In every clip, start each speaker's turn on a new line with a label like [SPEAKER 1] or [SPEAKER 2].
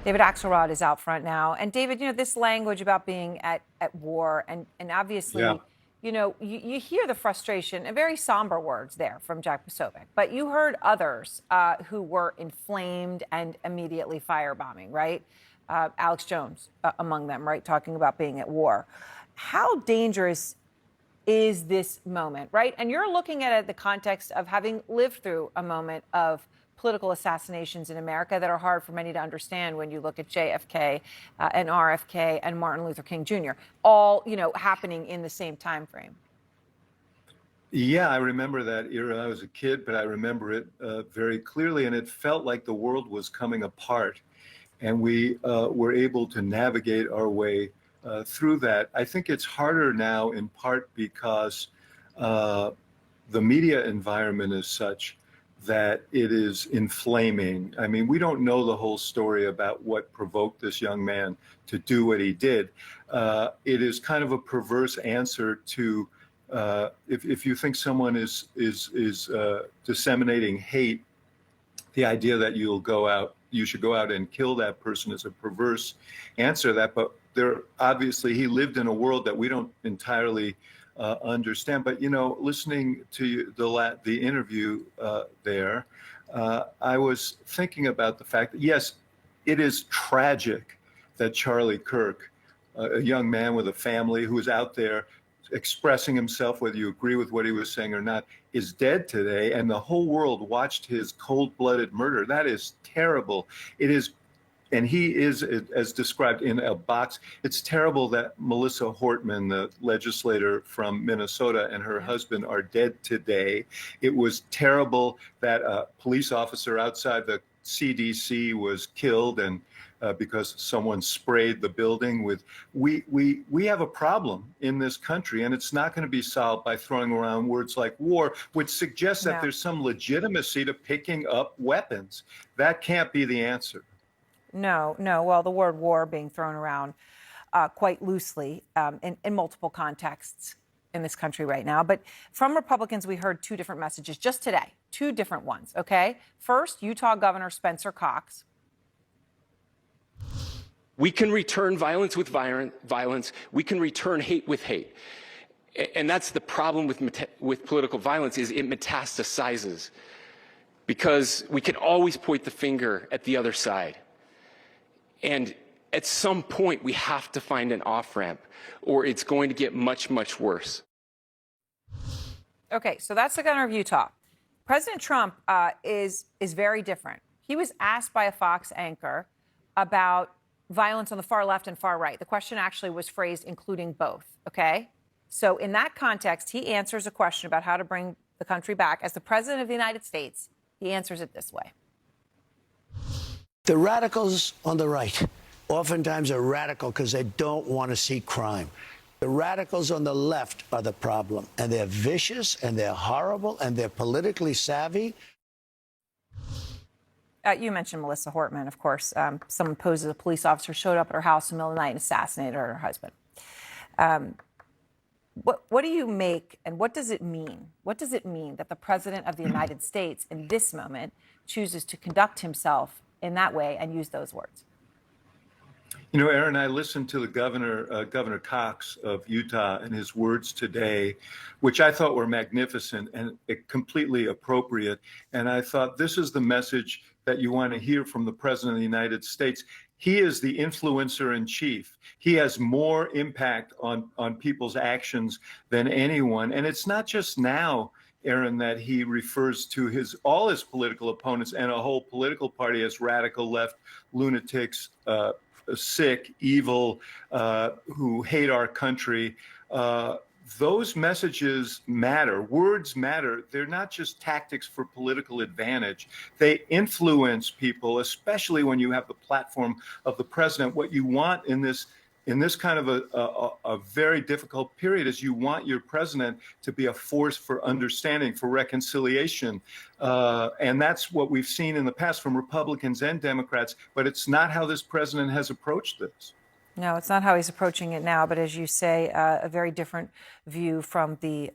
[SPEAKER 1] David Axelrod is out front now. And David, this language about being at war and obviously,
[SPEAKER 2] Yeah.
[SPEAKER 1] you hear the frustration and very somber words there from Jack Posobiec, but you heard others who were inflamed and immediately firebombing, right? Alex Jones among them, right? Talking about being at war. How dangerous is this moment, right? And you're looking at it in the context of having lived through a moment of political assassinations in America that are hard for many to understand when you look at JFK and RFK and Martin Luther King Jr., all, happening in the same time frame.
[SPEAKER 2] Yeah, I remember that era. I was a kid, but I remember it very clearly, and it felt like the world was coming apart, and we were able to navigate our way through that. I think it's harder now in part because the media environment is such that it is inflaming. I mean, we don't know the whole story about what provoked this young man to do what he did. It is kind of a perverse answer to if you think someone is disseminating hate, the idea that you should go out and kill that person is a perverse answer to that. But obviously he lived in a world that we don't entirely understand. But listening to the interview there, I was thinking about the fact that yes, it is tragic that Charlie Kirk, a young man with a family who is out there expressing himself, whether you agree with what he was saying or not, is dead today, and the whole world watched his cold-blooded murder. That is terrible. It is. And he is, as described, in a box. It's terrible that Melissa Hortman, the legislator from Minnesota, and her husband are dead today. It was terrible that a police officer outside the CDC was killed, and because someone sprayed the building with. We have a problem in this country, and it's not going to be solved by throwing around words like war, which suggests that there's some legitimacy to picking up weapons. That can't be the answer.
[SPEAKER 1] No. Well, the word war being thrown around quite loosely in multiple contexts in this country right now. But from Republicans, we heard two different messages just today, two different ones. OK, first, Utah Governor Spencer Cox.
[SPEAKER 3] We can return violence with violence. We can return hate with hate. And that's the problem with political violence, is it metastasizes, because we can always point the finger at the other side. And at some point, we have to find an off-ramp, or it's going to get much, much worse.
[SPEAKER 1] OK, so that's the governor of Utah. President Trump is very different. He was asked by a Fox anchor about violence on the far left and far right. The question actually was phrased including both. OK, so in that context, he answers a question about how to bring the country back. As the president of the United States, he answers it this way.
[SPEAKER 4] The radicals on the right oftentimes are radical because they don't want to see crime. The radicals on the left are the problem, and they're vicious, and they're horrible, and they're politically savvy.
[SPEAKER 1] You mentioned Melissa Hortman, of course. Someone poses a police officer showed up at her house in the middle of the night and assassinated her and her husband. What do you make, and what does it mean? What does it mean that the president of the United States in this moment chooses to conduct himself in that way and use those words?
[SPEAKER 2] Aaron, I listened to the Governor Cox of Utah, and his words today, which I thought were magnificent and completely appropriate. And I thought, this is the message that you want to hear from the president of the United States. He is the influencer in chief. He has more impact on people's actions than anyone. And it's not just now, Aaron, that he refers to all his political opponents and a whole political party as radical left lunatics, sick, evil, who hate our country. Those messages matter. Words matter. They're not just tactics for political advantage. They influence people, especially when you have the platform of the president. What you want in this kind of a very difficult period is you want your president to be a force for understanding, for reconciliation. And that's what we've seen in the past from Republicans and Democrats. But it's not how this president has approached this.
[SPEAKER 1] No, it's not how he's approaching it now. But as you say, a very different view from the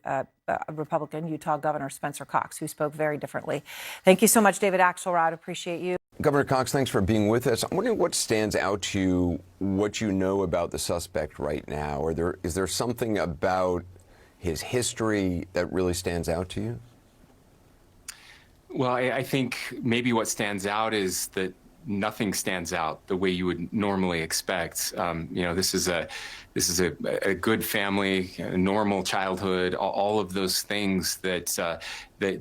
[SPEAKER 1] Republican Utah Governor Spencer Cox, who spoke very differently. Thank you so much, David Axelrod. Appreciate you.
[SPEAKER 5] Governor Cox, thanks for being with us. I'm wondering what stands out to you, what you know about the suspect right now. Is there something about his history that really stands out to you?
[SPEAKER 3] Well, I think maybe what stands out is that nothing stands out the way you would normally expect. This is a good family, a normal childhood, all of those things that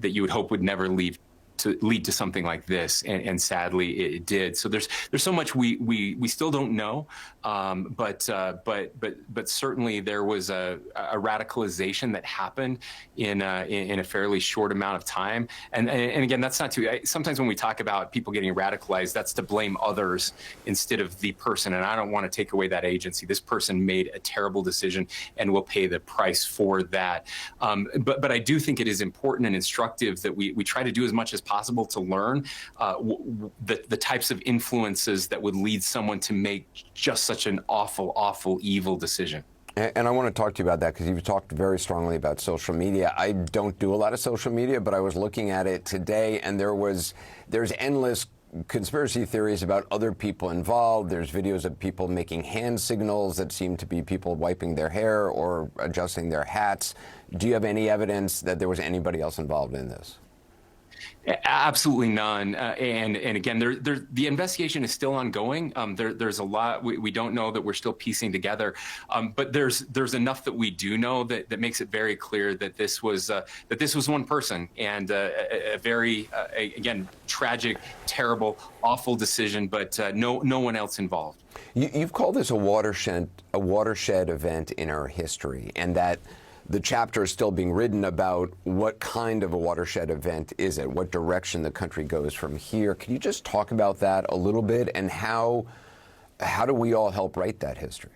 [SPEAKER 3] you would hope would never lead to something like this, and sadly it did. So there's so much we still don't know, but certainly there was a radicalization that happened in a fairly short amount of time. And again, that's not too. Sometimes when we talk about people getting radicalized, that's to blame others instead of the person. And I don't want to take away that agency. This person made a terrible decision and will pay the price for that. But I do think it is important and instructive that we try to do as much as possible to learn the types of influences that would lead someone to make just such an awful, awful, evil decision.
[SPEAKER 5] And I want to talk to you about that because you've talked very strongly about social media. I don't do a lot of social media, but I was looking at it today, and there's endless conspiracy theories about other people involved. There's videos of people making hand signals that seem to be people wiping their hair or adjusting their hats. Do you have any evidence that there was anybody else involved in this?
[SPEAKER 3] Absolutely none. And again, the investigation is still ongoing. There's a lot we don't know that we're still piecing together. But there's enough that we do know that makes it very clear that this was one person, and a very again, tragic, terrible, awful decision, but no one else involved.
[SPEAKER 5] You've called this a watershed event in our history, and that the chapter is still being written about what kind of a watershed event is it, what direction the country goes from here. Can you just talk about that a little bit, and how do we all help write that history?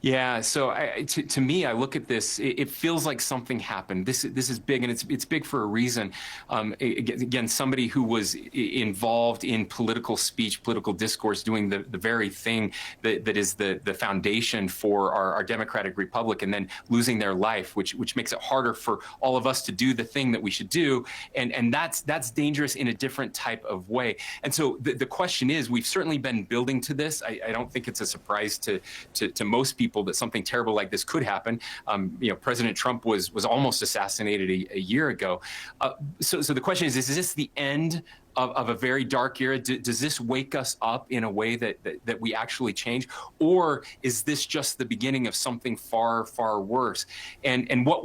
[SPEAKER 3] Yeah, so to me, I look at this. It feels like something happened. This is big, and it's big for a reason. Again, somebody who was involved in political speech, political discourse, doing the very thing that is the foundation for our democratic republic, and then losing their life, which makes it harder for all of us to do the thing that we should do, and that's dangerous in a different type of way. And so the question is, we've certainly been building to this. I don't think it's a surprise to most people that something terrible like this could happen. President Trump was almost assassinated a year ago. So the question is this the end of a very dark era? Does this wake us up in a way that we actually change? Or is this just the beginning of something far, far worse? And what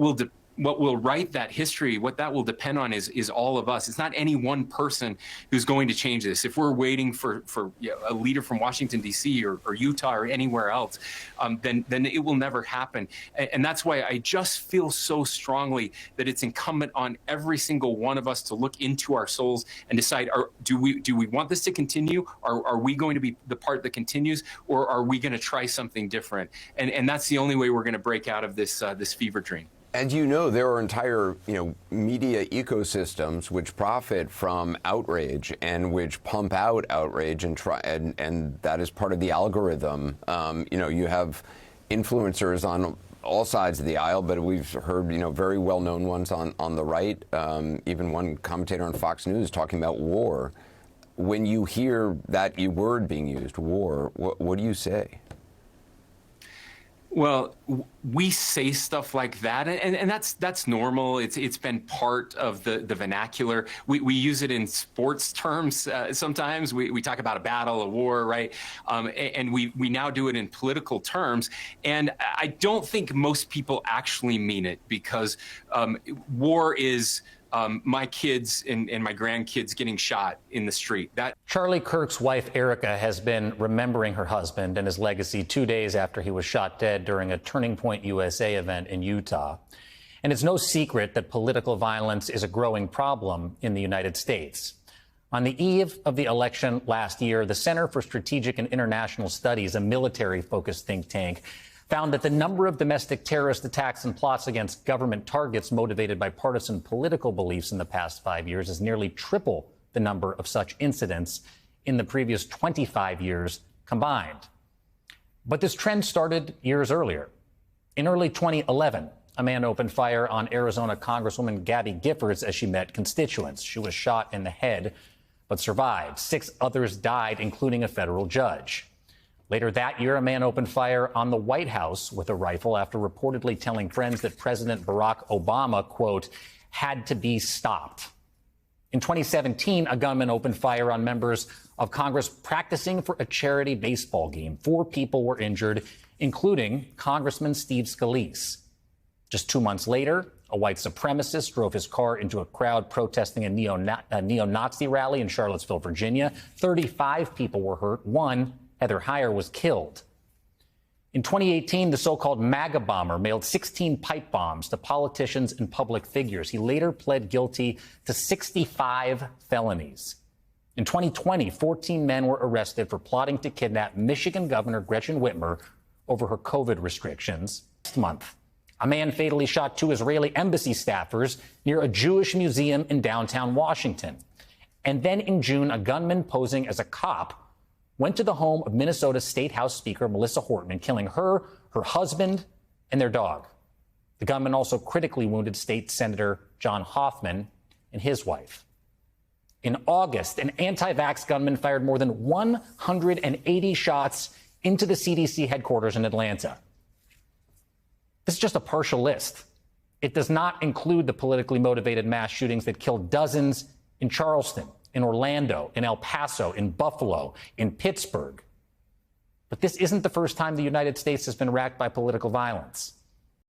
[SPEAKER 3] will write that history, what that will depend on is all of us. It's not any one person who's going to change this. If we're waiting for a leader from Washington, D.C. or Utah or anywhere else, then it will never happen. And that's why I just feel so strongly that it's incumbent on every single one of us to look into our souls and decide, do we want this to continue? Are we going to be the part that continues, or are we going to try something different? And that's the only way we're going to break out of this fever dream.
[SPEAKER 5] And there are entire, media ecosystems which profit from outrage and which pump out outrage and that is part of the algorithm. You have influencers on all sides of the aisle, but we've heard, very well-known ones on the right. Even one commentator on Fox News talking about war. When you hear that word being used, war, what do you say?
[SPEAKER 3] Well, we say stuff like that, and that's normal. It's been part of the vernacular. We use it in sports terms sometimes. We talk about a battle, a war, right? And we now do it in political terms. And I don't think most people actually mean it, because war is my kids and my grandkids getting shot in the street.
[SPEAKER 6] Charlie Kirk's wife, Erica, has been remembering her husband and his legacy 2 days after he was shot dead during a Turning Point USA event in Utah. And it's no secret that political violence is a growing problem in the United States. On the eve of the election last year, the Center for Strategic and International Studies, a military-focused think tank, found that the number of domestic terrorist attacks and plots against government targets motivated by partisan political beliefs in the past 5 years is nearly triple the number of such incidents in the previous 25 years combined. But this trend started years earlier. In early 2011, a man opened fire on Arizona Congresswoman Gabby Giffords as she met constituents. She was shot in the head but survived. 6 others died, including a federal judge. Later that year, a man opened fire on the White House with a rifle after reportedly telling friends that President Barack Obama, quote, had to be stopped. In 2017, a gunman opened fire on members of Congress practicing for a charity baseball game. 4 people were injured, including Congressman Steve Scalise. Just 2 months later, a white supremacist drove his car into a crowd protesting a neo-Nazi rally in Charlottesville, Virginia. 35 people were hurt. One, Heather Heyer, was killed. In 2018, the so-called MAGA bomber mailed 16 pipe bombs to politicians and public figures. He later pled guilty to 65 felonies. In 2020, 14 men were arrested for plotting to kidnap Michigan Governor Gretchen Whitmer over her COVID restrictions. Last month, a man fatally shot 2 Israeli embassy staffers near a Jewish museum in downtown Washington. And then in June, a gunman posing as a cop went to the home of Minnesota State House Speaker Melissa Hortman, killing her, her husband, and their dog. The gunman also critically wounded State Senator John Hoffman and his wife. In August, an anti-vax gunman fired more than 180 shots into the CDC headquarters in Atlanta. This is just a partial list. It does not include the politically motivated mass shootings that killed dozens in Charleston, in Orlando, in El Paso, in Buffalo, in Pittsburgh. But this isn't the first time the United States has been racked by political violence.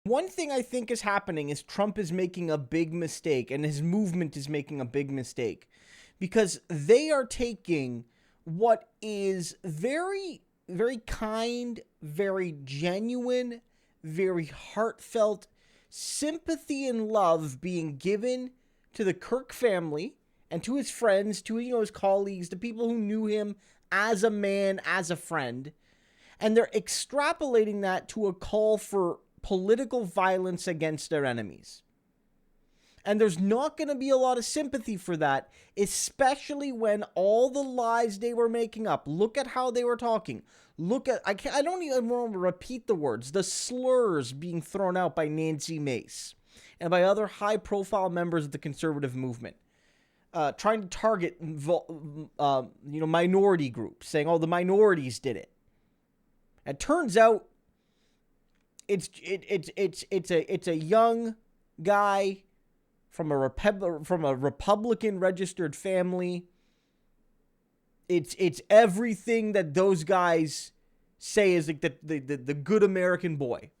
[SPEAKER 7] One thing I think is happening is Trump is making a big mistake, and his movement is making a big mistake, because they are taking what is very, very kind, very genuine, very heartfelt sympathy and love being given to the Kirk family and to his friends, to his colleagues, to people who knew him as a man, as a friend, and they're extrapolating that to a call for political violence against their enemies. And there's not going to be a lot of sympathy for that, especially when all the lies they were making up. Look at how they were talking. Look at, I don't even want to repeat the words, the slurs being thrown out by Nancy Mace and by other high-profile members of the conservative movement. Trying to target, minority groups, saying, "Oh, the minorities did it." It turns out, it's a young guy from a Republican registered family. It's everything that those guys say is like the good American boy.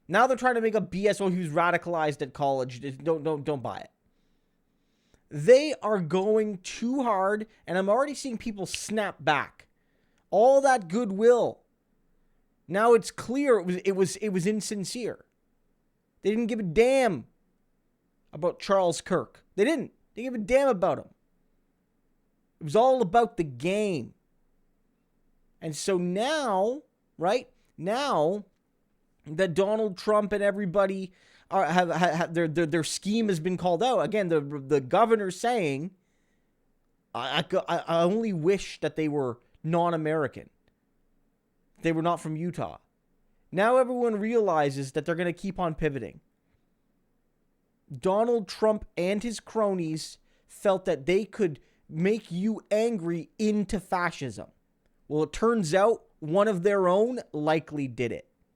[SPEAKER 7] Now they're trying to make a BS. Oh, he was radicalized at college. Don't buy it. They are going too hard, and I'm already seeing people snap back. All that goodwill. Now it's clear it was insincere. They didn't give a damn about Charles Kirk. They didn't give a damn about him. It was all about the game. And so now, right now, that Donald Trump and everybody have their scheme has been called out. Again, the governor saying, I only wish that they were non-American. They were not from Utah. Now everyone realizes that they're going to keep on pivoting. Donald Trump and his cronies felt that they could make you angry into fascism. Well, it turns out one of their own likely did it.